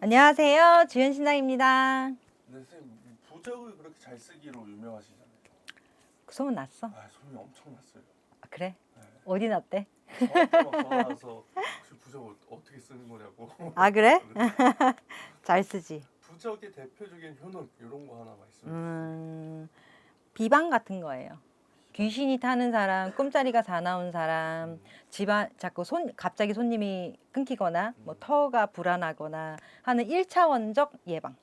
안녕하세요. 주현신당입니다. 네, 선생님 부적을 그렇게 잘 쓰기로 유명하시잖아요. 그 소문 났어? 아, 소문이 엄청 났어요. 아, 그래? 네. 어디 났대? 저한테 막 전화 와서 혹시 부적을 어떻게 쓰는 거냐고. 아, 그래? 네. 잘 쓰지. 부적의 대표적인 효능 이런 거 하나 말씀해 주세요. 비방 같은 거예요. 귀신이 타는 사람, 꿈자리가 사나운 사람, 집안 갑자기 손님이 끊기거나 뭐 터가 불안하거나 하는 1차원적 예방.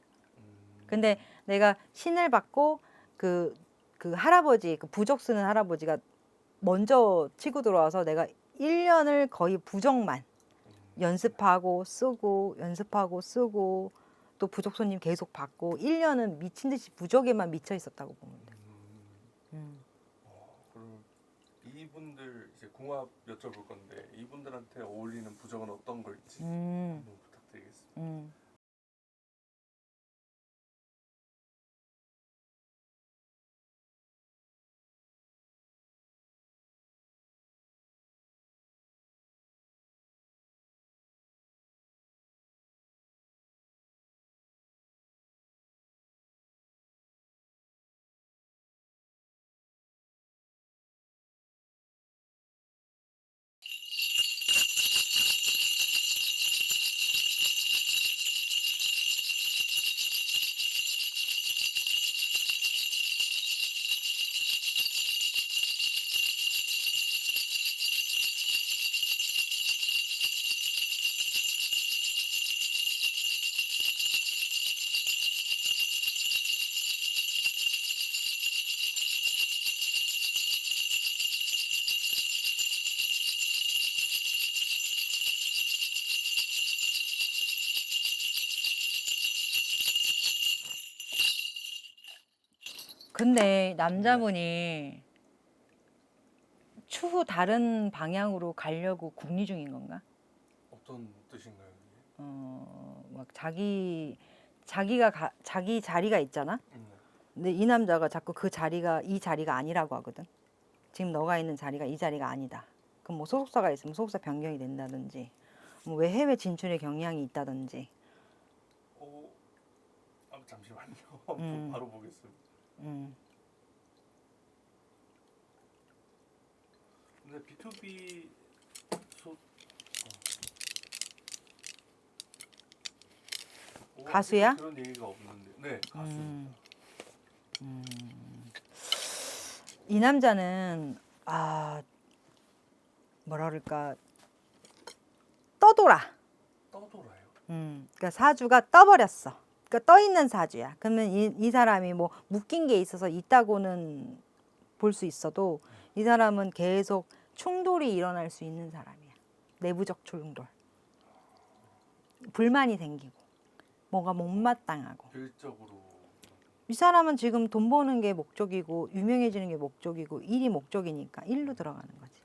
근데 내가 신을 받고 그 할아버지, 그 부적 쓰는 할아버지가 먼저 치고 들어와서 내가 1년을 거의 부적만 연습하고 쓰고 연습하고 쓰고 또 부적 손님 계속 받고 1년은 미친 듯이 부적에만 미쳐 있었다고 보면 돼. 그럼 이분들 이제 궁합 여쭤볼 건데 이분들한테 어울리는 부적은 어떤 걸지 한번 부탁드리겠습니다. 근데 남자분이 추후 다른 방향으로 가려고 궁리 중인 건가? 어떤 뜻인가요, 이게? 막 자기 자리가 있잖아. 네. 근데 이 남자가 자꾸 그 자리가 이 자리가 아니라고 하거든. 지금 너가 있는 자리가 이 자리가 아니다. 그럼 뭐 소속사가 있으면 소속사 변경이 된다든지, 뭐 왜 해외 진출의 경향이 있다든지. 잠시만요. 바로 보겠습니다. 음. 근데 B2B 가수야? 그런 얘기가 없는데. 네, 가수입니다. 이 남자는 뭐라 그럴까, 떠돌아. 떠돌아요. 그러니까 사주가 떠버렸어. 그러니까 떠 있는 사주야. 그러면 이 사람이 뭐 묶인 게 있어서 있다고는 볼 수 있어도 이 사람은 계속 충돌이 일어날 수 있는 사람이야. 내부적 충돌. 불만이 생기고 뭔가 못마땅하고. 일적으로. 이 사람은 지금 돈 버는 게 목적이고 유명해지는 게 목적이고 일이 목적이니까 일로 들어가는 거지.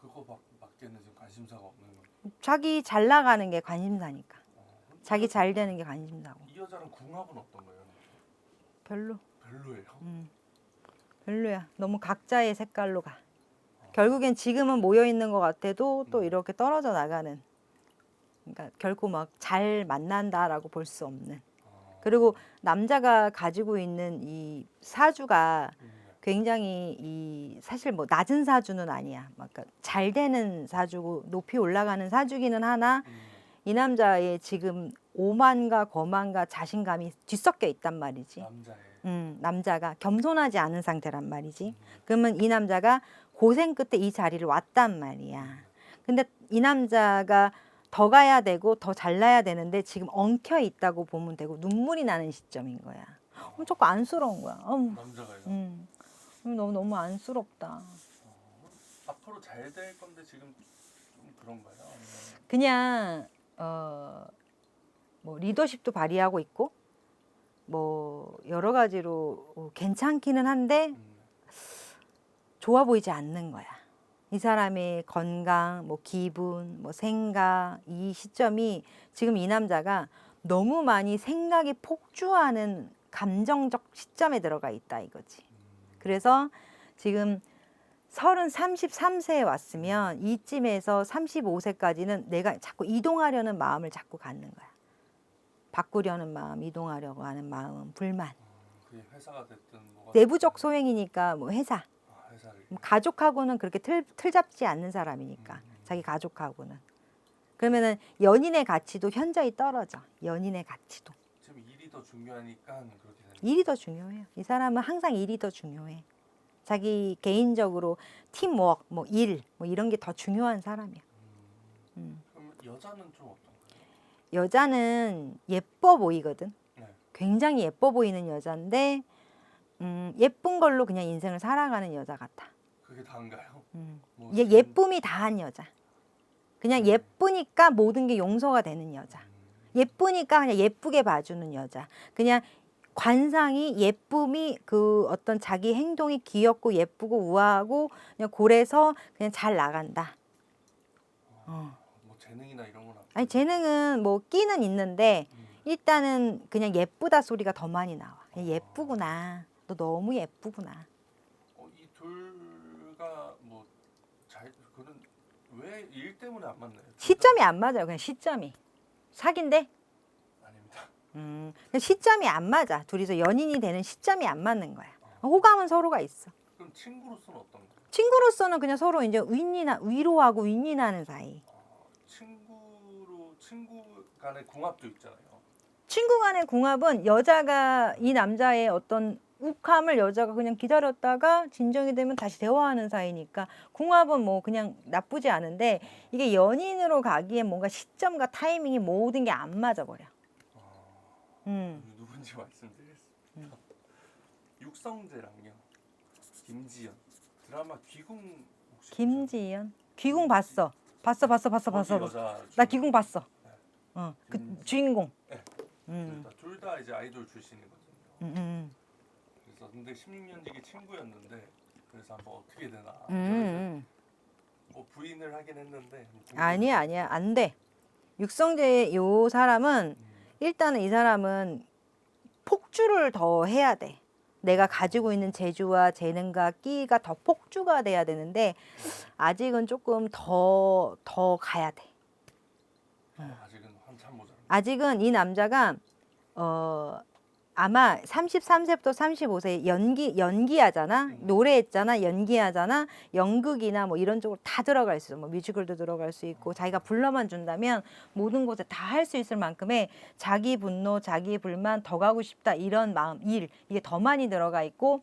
그거 밖에는 지금 관심사가 없는 거예요. 자기 잘 나가는 게 관심사니까. 자기 잘 되는 게 관심사고. 이 여자는 궁합은 어떤 거예요? 별로. 별로예요. 별로야. 너무 각자의 색깔로 가. 결국엔 지금은 모여 있는 것 같아도 또 이렇게 떨어져 나가는. 그러니까 결코 막 잘 만난다라고 볼 수 없는. 그리고 남자가 가지고 있는 이 사주가 굉장히 사실 뭐 낮은 사주는 아니야. 그러니까 잘 되는 사주고 높이 올라가는 사주기는 하나 이 남자의 지금 오만과 거만과 자신감이 뒤섞여 있단 말이지. 남자가 겸손하지 않은 상태란 말이지. 그러면 이 남자가 고생 끝에 이 자리를 왔단 말이야. 근데 이 남자가 더 가야 되고 더 잘나야 되는데 지금 엉켜 있다고 보면 되고 눈물이 나는 시점인 거야. 자꾸 안쓰러운 거야. 남자가요? 너무 안쓰럽다. 앞으로 잘 될 건데 지금 좀 그런가요? 그냥 뭐 리더십도 발휘하고 있고 뭐 여러 가지로 괜찮기는 한데 좋아 보이지 않는 거야. 이 사람의 건강, 뭐 기분, 뭐 생각, 이 시점이 지금 이 남자가 너무 많이 생각이 폭주하는 감정적 시점에 들어가 있다 이거지. 그래서 지금 33세에 왔으면 이쯤에서 35세까지는 내가 자꾸 이동하려는 마음을 자꾸 갖는 거야. 바꾸려는 마음, 이동하려고 하는 마음, 불만. 그게 회사가 됐든 뭐가 내부적 소행이니까 뭐 회사, 회사를 뭐 가족하고는 그렇게 틀 잡지 않는 사람이니까 자기 가족하고는. 그러면은 연인의 가치도 현저히 떨어져. 연인의 가치도. 지금 일이 더 중요하니까 그렇게 되는 일이 더 중요해요. 이 사람은 항상 일이 더 중요해. 자기 개인적으로 팀워크, 뭐 일, 뭐 이런 게 더 중요한 사람이야. 그럼 여자는 좀 어떤가요? 여자는 예뻐 보이거든. 네. 굉장히 예뻐 보이는 여자인데 예쁜 걸로 그냥 인생을 살아가는 여자 같아. 그게 다인가요? 뭐 얘 지금- 예쁨이 다한 여자. 그냥 예쁘니까 모든 게 용서가 되는 여자. 예쁘니까 그냥 예쁘게 봐주는 여자. 그냥 관상이 예쁨이 그 어떤 자기 행동이 귀엽고 예쁘고 우아하고 그냥 고래서 그냥 잘 나간다. 뭐 재능이나 이런 건 아니 재능은 뭐 끼는 있는데 일단은 그냥 예쁘다 소리가 더 많이 나와. 그냥 예쁘구나. 너 너무 예쁘구나. 이 둘가 뭐 잘 그런 왜 일 때문에 안 만나요? 시점이 안 맞아요. 그냥 시점이. 사귄대? 아닙니다. 그냥 시점이 안 맞아. 둘이서 연인이 되는 시점이 안 맞는 거야. 호감은 서로가 있어. 그럼 친구로서는 어떤가요? 친구로서는 그냥 서로 이제 위로하고 윈윈하는 사이. 친구 간의 궁합도 있잖아요. 친구 간의 궁합은 여자가 이 남자의 어떤 욱함을 여자가 그냥 기다렸다가 진정이 되면 다시 대화하는 사이니까 궁합은 뭐 그냥 나쁘지 않은데 이게 연인으로 가기엔 뭔가 시점과 타이밍이 모든 게 안 맞아 버려. 누군지 말씀드리겠습니다. 육성재랑요. 김지연 드라마 귀궁 혹시 김지연 귀궁 봤어. 봤어. 여자 나 귀궁 봤어. 네. 그 주인공. 둘 다 이제 아이돌 출신이거든요. 그래서 근데 16년 지기 친구였는데 그래서 한번 어떻게 되나. 뭐 부인을 하긴 했는데. 아니야 안 돼. 육성재 요 사람은 일단은 이 사람은 폭주를 더 해야 돼. 내가 가지고 있는 재주와 재능과 끼가 더 폭주가 돼야 되는데 아직은 조금 더 가야 돼. 아직은 한참 모자라. 아직은 이 남자가 아마 33세부터 35세 연기하잖아. 노래했잖아. 연기하잖아. 연극이나 뭐 이런 쪽으로 다 들어갈 수 있어. 뭐 뮤지컬도 들어갈 수 있고 자기가 불러만 준다면 모든 곳에 다 할 수 있을 만큼의 자기 분노, 자기 불만, 더 가고 싶다 이런 마음, 이게 더 많이 들어가 있고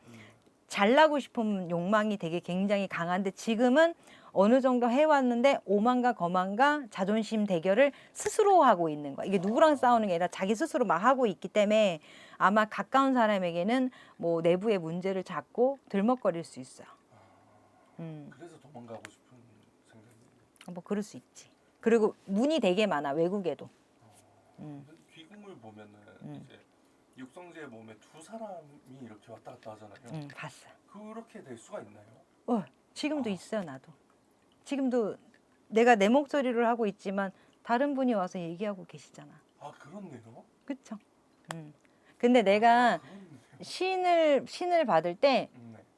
잘나고 싶은 욕망이 되게 굉장히 강한데 지금은 어느 정도 해왔는데 오만과 거만과 자존심 대결을 스스로 하고 있는 거야. 이게 누구랑 싸우는 게 아니라 자기 스스로 막 하고 있기 때문에 아마 가까운 사람에게는 뭐 내부의 문제를 잡고 들먹거릴 수 있어요. 그래서 도망가고 싶은 생각이. 뭐 그럴 수 있지. 그리고 문이 되게 많아 외국에도. 귀궁을 보면은 이제 육성재의 몸에 두 사람이 이렇게 왔다 갔다 하잖아요. 봤어. 그렇게 될 수가 있나요? 지금도 있어요 나도. 지금도 내가 내 목소리를 하고 있지만 다른 분이 와서 얘기하고 계시잖아. 아 그렇네요. 그렇죠. 근데 내가 그렇네요. 신을 받을 때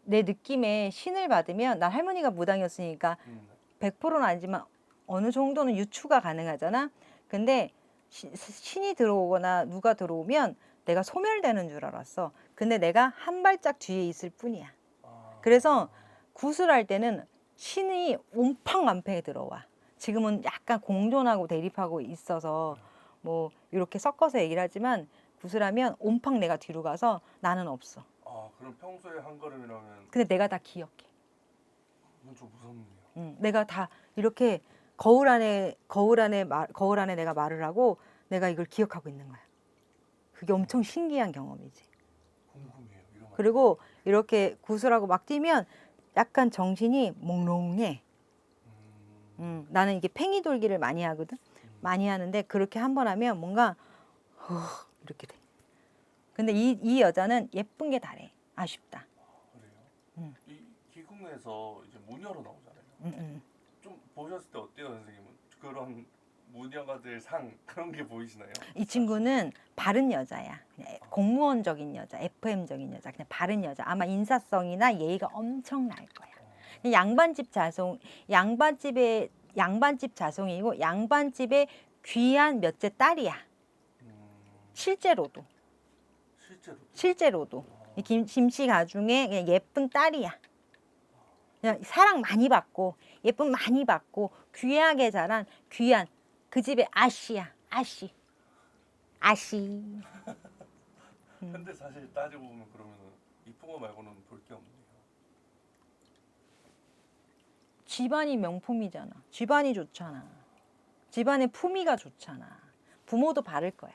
내 네. 느낌에 신을 받으면 난 할머니가 무당이었으니까 100%는 아니지만 어느 정도는 유추가 가능하잖아. 근데 신이 들어오거나 누가 들어오면 내가 소멸되는 줄 알았어. 근데 내가 한 발짝 뒤에 있을 뿐이야. 그래서 구슬할 때는 신이 옴팡만패에 들어와. 지금은 약간 공존하고 대립하고 있어서 뭐 이렇게 섞어서 얘기를 하지만 구슬하면 옴팡 내가 뒤로 가서 나는 없어. 그럼 평소에 한 걸음이라면 근데 내가 다 기억해. 그건 좀 무섭네요. 내가 다 이렇게 거울 안에 내가 말을 하고 내가 이걸 기억하고 있는 거야. 그게 엄청 신기한 경험이지. 궁금해요. 이런 거. 그리고 이렇게 구슬하고 막 뛰면 약간 정신이 몽롱해. 나는 이게 팽이 돌기를 많이 하거든. 많이 하는데 그렇게 한 번 하면 뭔가 이렇게 돼. 근데 이 여자는 예쁜 게 다래. 아쉽다. 그래요? 이 귀궁에서 이제 무녀로 나오잖아요. 좀 보셨을 때 어때요, 선생님은? 그런 무녀가들 상 그런 게 보이시나요? 이 친구는 바른 여자야. 그냥 공무원적인 여자, FM적인 여자, 그냥 바른 여자. 아마 인사성이나 예의가 엄청날 거야. 양반집 자송이고 양반집의 귀한 몇째 딸이야. 실제로도. 실제로도. 이 김씨 가중에 그냥 예쁜 딸이야. 그냥 사랑 많이 받고 예쁨 많이 받고 귀하게 자란 귀한 그 집의 아씨야. 아씨. 근데 사실 따지고 보면 그러면 이쁜 거 말고는 볼 게 없네요. 집안이 명품이잖아. 집안이 좋잖아. 집안의 품위가 좋잖아. 부모도 바를 거야.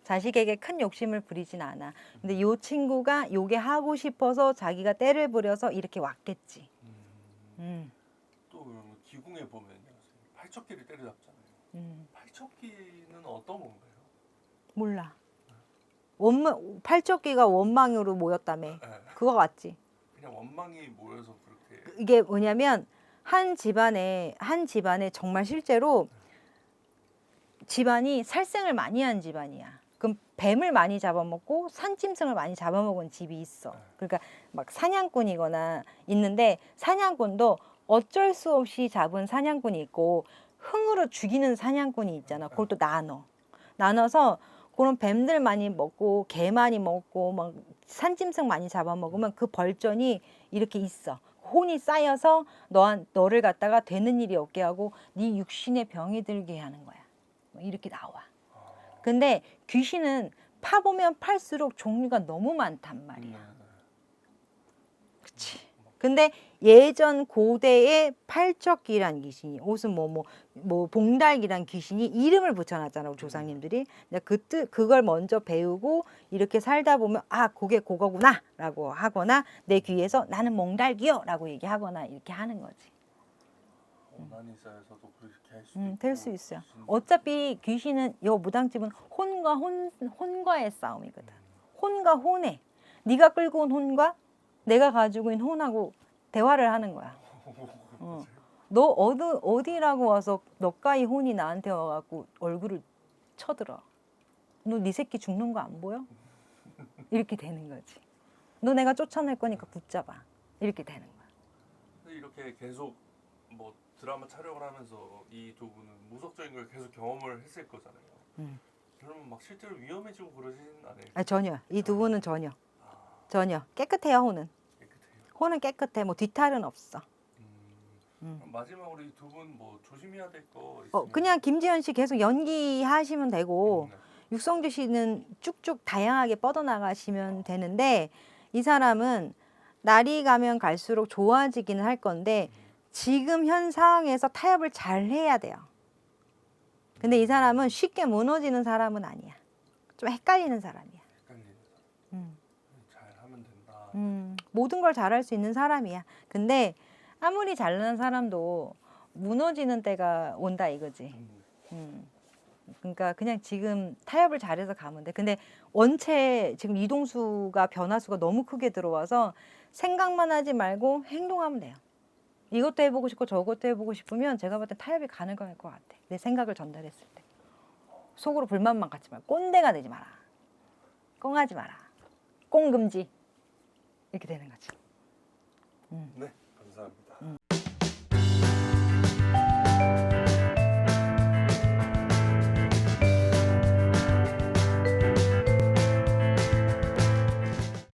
자식에게 큰 욕심을 부리진 않아. 근데 이 친구가 요게 하고 싶어서 자기가 때를 부려서 이렇게 왔겠지. 또 그러면 기궁에 보면요, 팔척기를 때려잡잖아요. 팔척기는 어떤 건가요? 몰라. 팔척기가 원망으로 모였다며. 그거 맞지? 그냥 원망이 모여서 그렇게. 이게 뭐냐면 한 집안에 정말 실제로 집안이 살생을 많이 한 집안이야. 그럼 뱀을 많이 잡아먹고 산짐승을 많이 잡아먹은 집이 있어. 그러니까 막 사냥꾼이거나 있는데 사냥꾼도 어쩔 수 없이 잡은 사냥꾼이 있고 흥으로 죽이는 사냥꾼이 있잖아. 그걸 또 나눠서 그런 뱀들 많이 먹고 개 많이 먹고 막 산짐승 많이 잡아먹으면 그 벌전이 이렇게 있어. 혼이 쌓여서 너를 갖다가 되는 일이 없게 하고 네 육신에 병이 들게 하는 거야. 이렇게 나와. 근데 귀신은 파보면 팔수록 종류가 너무 많단 말이야. 그치. 근데 예전 고대의 팔척기란 귀신이 무슨 뭐 봉달기란 귀신이 이름을 붙여놨잖아, 우리 조상님들이. 그걸 먼저 배우고 이렇게 살다 보면 아, 그게 그거구나라고 하거나 내 귀에서 나는 몽달기요라고 얘기하거나 이렇게 하는 거지. 오나니사에서도 그렇게 할 수도 있고. 될 수 있어요. 어차피 귀신은 요 무당집은 혼과의 싸움이거든. 혼과 혼에. 네가 끌고 온 혼과 내가 가지고 있는 혼하고 대화를 하는 거야. 너 어디라고 와서 너까이 혼이 나한테 와갖고 얼굴을 쳐들어. 너 네 새끼 죽는 거 안 보여? 이렇게 되는 거지. 너 내가 쫓아낼 거니까 붙잡아. 이렇게 되는 거야. 근데 이렇게 계속 뭐 드라마 촬영을 하면서 이 두 분은 무속적인 걸 계속 경험을 했을 거잖아요. 그러면 막 실제로 위험해지고 그러진 않아요? 아니, 전혀. 이 두 분은 전혀 깨끗해요. 혼은 깨끗해. 뭐 뒤탈은 없어. 그럼 마지막으로 이 두 분 뭐 조심해야 될 거 있으면 그냥 김지현 씨 계속 연기하시면 되고 육성주 씨는 쭉쭉 다양하게 뻗어나가시면 되는데 이 사람은 날이 가면 갈수록 좋아지기는 할 건데 지금 현 상황에서 타협을 잘 해야 돼요. 근데 이 사람은 쉽게 무너지는 사람은 아니야. 좀 헷갈리는 사람이야. 잘 하면 된다. 모든 걸 잘할 수 있는 사람이야. 근데 아무리 잘난 사람도 무너지는 때가 온다 이거지. 그러니까 그냥 지금 타협을 잘해서 가면 돼. 근데 원체 지금 이동수가 변화수가 너무 크게 들어와서 생각만 하지 말고 행동하면 돼요. 이것도 해보고 싶고 저것도 해보고 싶으면 제가 볼 때 타협이 가능할 것 같아. 내 생각을 전달했을 때. 속으로 불만만 갖지 말고 꼰대가 되지 마라. 꽁하지 마라. 꽁금지. 이렇게 되는 거지. 네, 감사합니다.